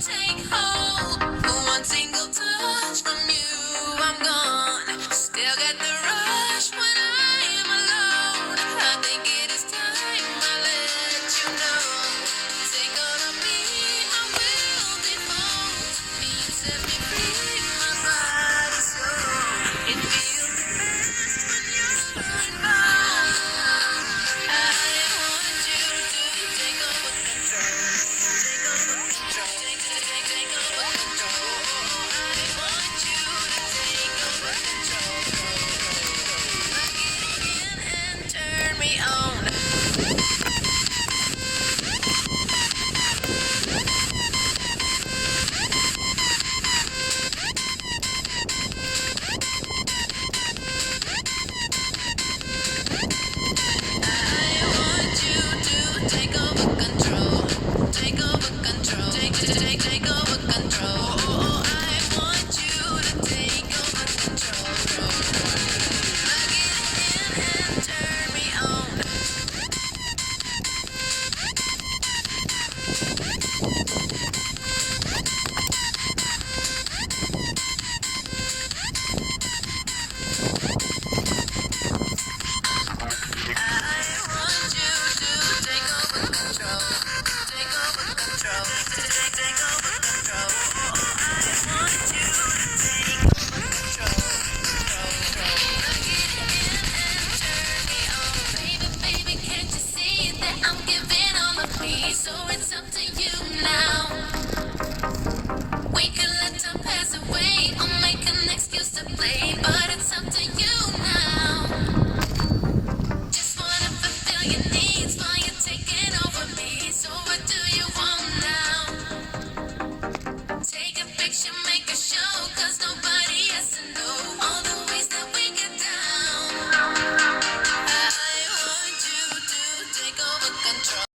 take hold. One single touch from you, I'm gone. Still get the rush when I am alone. I think it is time I let you know. Take all of me, I will devote. Me set me free, my body soul. It feels the best when you're involved. I want you to take over control. Take over control. Take over control. I want you to take over control. Plug it in and turn me on. I want you to take over control. Take over control. Take over control. I want you to take over control. Plug it in and turn me on. I want you to take over control. Take over control. Take over control. I want you to take over control. Plug it in and turn me on. Baby, baby, can't you see that I'm giving all of me? So it's up to you now. We could let time pass away or make an excuse to play, but it's up to you now. Just wanna fulfill your needs while you're taking over me. So what do you want now? Take a picture, make a show, 'cause nobody has to know all